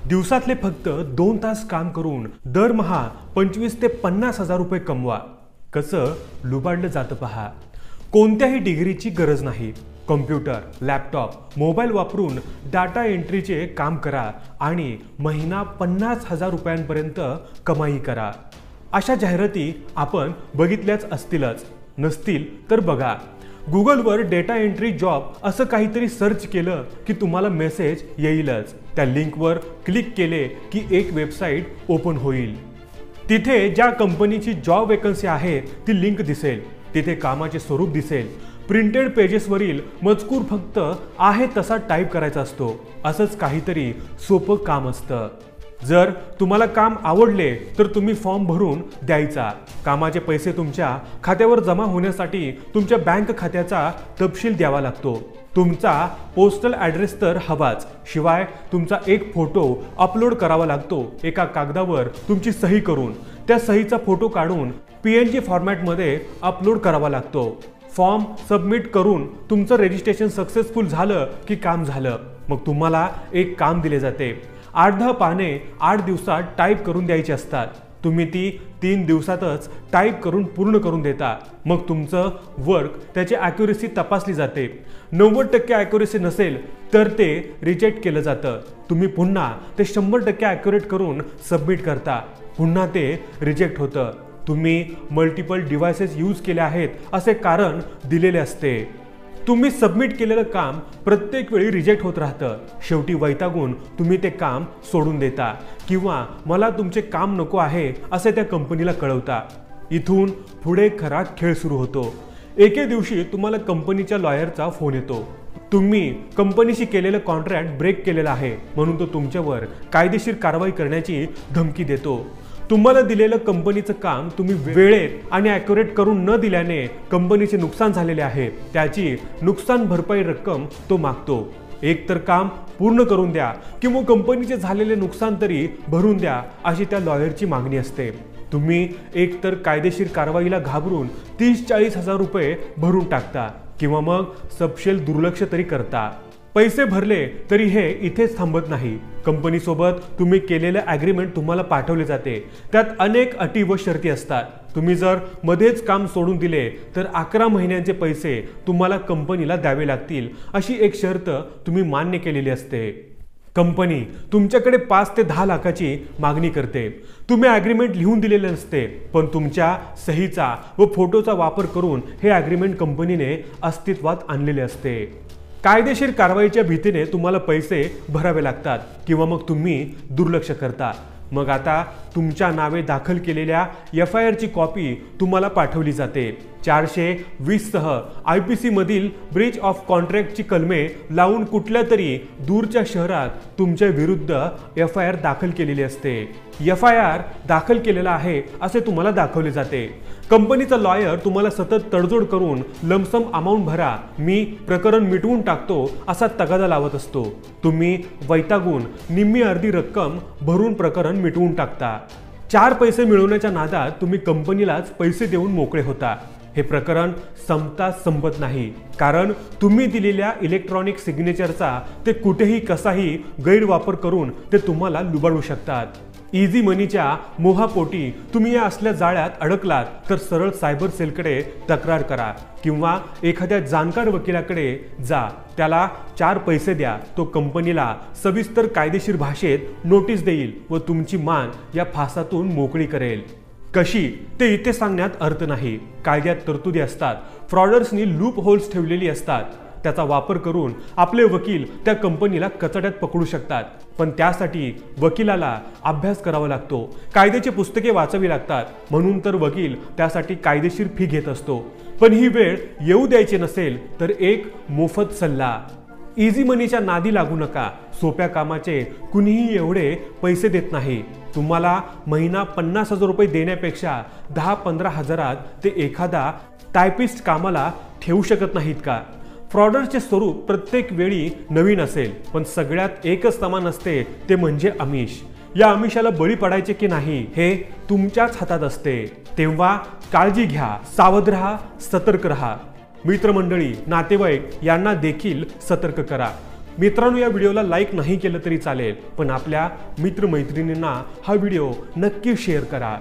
दिवसातले फक्त 2 तास काम करून दरमहा 25 ते 50 हजार रुपये कमवा. कसं लुबाडलं जातं पहा. कोणत्याही डिग्रीची गरज नाही. कॉम्प्युटर, लॅपटॉप, मोबाईल वापरून डाटा एंट्रीचे काम करा आणि महिना 50,000 रुपयांपर्यंत कमाई करा. अशा जाहिराती आपण बघितल्याच असतीलच. नसतील तर बघा. गुगलवर डेटा एंट्री जॉब असं काहीतरी सर्च केलं की तुम्हाला मेसेज येईलच. त्या लिंकवर क्लिक केले की एक वेबसाईट ओपन होईल. तिथे ज्या कंपनीची जॉब वेकन्सी आहे ती लिंक दिसेल. तिथे कामाचे स्वरूप दिसेल. प्रिंटेड पेजेसवरील मजकूर फक्त आहे तसा टाईप करायचा असतो. असंच काहीतरी सोपं काम असतं. जर तुम्हाला काम आवडले तर तुम्ही फॉर्म भरून द्यायचा. कामाचे पैसे तुमच्या खात्यावर जमा होण्यासाठी तुमच्या बँक खात्याचा तपशील द्यावा लागतो. तुमचा पोस्टल ॲड्रेस तर हवाच. शिवाय तुमचा एक फोटो अपलोड करावा लागतो एका कागदावर तुमची सही करून. त्या सहीचा फोटो काढून PNG फॉर्मॅटमध्ये अपलोड करावा लागतो. फॉर्म सबमिट करून तुमचं रजिस्ट्रेशन सक्सेसफुल झालं की काम झालं. मग तुम्हाला एक काम दिले जाते. 8-10 पाने 8 दिवसात टाईप करून द्यायची असतात. तुम्ही ती 3 दिवसातच टाईप करून पूर्ण करून देता. मग तुमचं वर्क त्याची ॲक्युरेसी तपासली जाते. 90% ॲक्युरेसी नसेल तर ते रिजेक्ट केलं जातं. तुम्ही पुन्हा ते 100% ॲक्युरेट करून सबमिट करता. पुन्हा ते रिजेक्ट होतं. तुम्ही मल्टिपल डिव्हायसेस यूज केले आहेत असे कारण दिलेले असते. तुम्ही सबमिट केलेलं काम प्रत्येक वेळी रिजेक्ट होत राहतं. शेवटी वैतागून तुम्ही ते काम सोडून देता किंवा मला तुमचे काम नको आहे असे त्या कंपनीला कळवता. इथून पुढे खरा खेळ सुरू होतो. एके दिवशी तुम्हाला कंपनीच्या लॉयरचा फोन येतो. तुम्ही कंपनीशी केलेलं कॉन्ट्रॅक्ट ब्रेक केलेलं आहे म्हणून तो तुमच्यावर कायदेशीर कारवाई करण्याची धमकी देतो. तुम्हाला दिलेलं कंपनीचं काम तुम्ही वेळेत आणि ॲक्युरेट करून न दिल्याने कंपनीचे नुकसान झालेले आहे. त्याची नुकसान भरपाई रक्कम तो मागतो. एक तर काम पूर्ण करून द्या किंवा कंपनीचे झालेले नुकसान तरी भरून द्या अशी त्या लॉयरची मागणी असते. तुम्ही एक तर कायदेशीर कारवाईला घाबरून 30-40 हजार रुपये भरून टाकता किंवा मग सपशेल दुर्लक्ष तरी करता. पैसे भरले तरी हे इथेच थांबत नाही. कंपनीसोबत तुम्ही केलेलं ॲग्रीमेंट तुम्हाला पाठवले जाते. त्यात अनेक अटी व शर्ती असतात. तुम्ही जर मध्येच काम सोडून दिले तर 11 महिन्यांचे पैसे तुम्हाला कंपनीला द्यावे लागतील अशी एक शर्त तुम्ही मान्य केलेली असते. कंपनी तुमच्याकडे 5 ते 10 लाखाची मागणी करते. तुम्ही ॲग्रीमेंट लिहून दिलेले नसते पण तुमच्या सहीचा व फोटोचा वापर करून हे ॲग्रीमेंट कंपनीने अस्तित्वात आणलेले असते. कायदेशीर कारवाईच्या भीतीने तुम्हाला पैसे भरावे लागतात किंवा मग तुम्ही दुर्लक्ष करता. मग आता तुमच्या नावे दाखल केलेल्या FIR ची कॉपी तुम्हाला पाठवली जाते. 420 सह IPC मधील ब्रीच ऑफ कॉन्ट्रॅक्टची कलमे लावून कुठल्या तरी दूरच्या शहरात तुमच्या विरुद्ध FIR दाखल केलेली असते. FIR दाखल केलेला आहे असे तुम्हाला दाखवले जाते. कंपनीचा लॉयर तुम्हाला सतत तडजोड करून लमसम अमाऊंट भरा, मी प्रकरण मिटवून टाकतो असा तगादा लावत असतो. तुम्ही वैतागून निम्मी अर्धी रक्कम भरून प्रकरण मिटवून टाकता. 4 पैसे मिळवण्याच्या नादात तुम्ही कंपनीलाच पैसे देऊन मोकळे होता. हे प्रकरण संपत नाही. कारण तुम्ही दिलेल्या इलेक्ट्रॉनिक सिग्नेचरचा ते कुठेही कसाही गैरवापर करून ते तुम्हाला लुबाडू शकतात. इझी मनीच्या मोहापोटी तुम्ही या असल्या जाळ्यात अडकलात तर सरळ सायबर सेलकडे तक्रार करा किंवा एखाद्या जाणकार वकिलाकडे जा. त्याला 4 पैसे द्या. तो कंपनीला सविस्तर कायदेशीर भाषेत नोटीस देईल व तुमची मान या फासातून मोकळी करेल. कशी ते इथे सांगण्यात अर्थ नाही. कायद्यात तरतुदी असतात. फ्रॉडर्सनी लूप होल्स ठेवलेली असतात. त्याचा वापर करून आपले वकील त्या कंपनीला कचड्यात पकडू शकतात. पण त्यासाठी वकिलाला अभ्यास करावा लागतो. कायद्याची पुस्तके वाचावी लागतात. म्हणून तर वकील त्यासाठी कायदेशीर फी घेत असतो. पण ही वेळ येऊ द्यायची नसेल तर एक मोफत सल्ला. इझी मनीच्या नादी लागू नका. सोप्या कामाचे कुणीही एवढे पैसे देत नाही. तुम्हाला महिना 50 हजार रुपये देण्यापेक्षा 10-15 हजारात ते एखादा टायपिस्ट कामाला ठेवू शकत नाहीत का? फ्रॉडरचे स्वरूप प्रत्येक वेळी नवीन असेल पण सगळ्यात एकच समान असते, ते म्हणजे आमिष. या आमिषाला बळी पडायचे की नाही हे तुमच्याच हातात असते. तेव्हा काळजी घ्या, सावध राहा, सतर्क राहा. मित्रमंडळी, नातेवाईक यांना देखील सतर्क करा. मित्रांनो, या व्हिडिओला लाईक नाही केलं तरी चालेल, पण आपल्या मित्रमैत्रिणींना हा व्हिडिओ नक्की शेअर करा.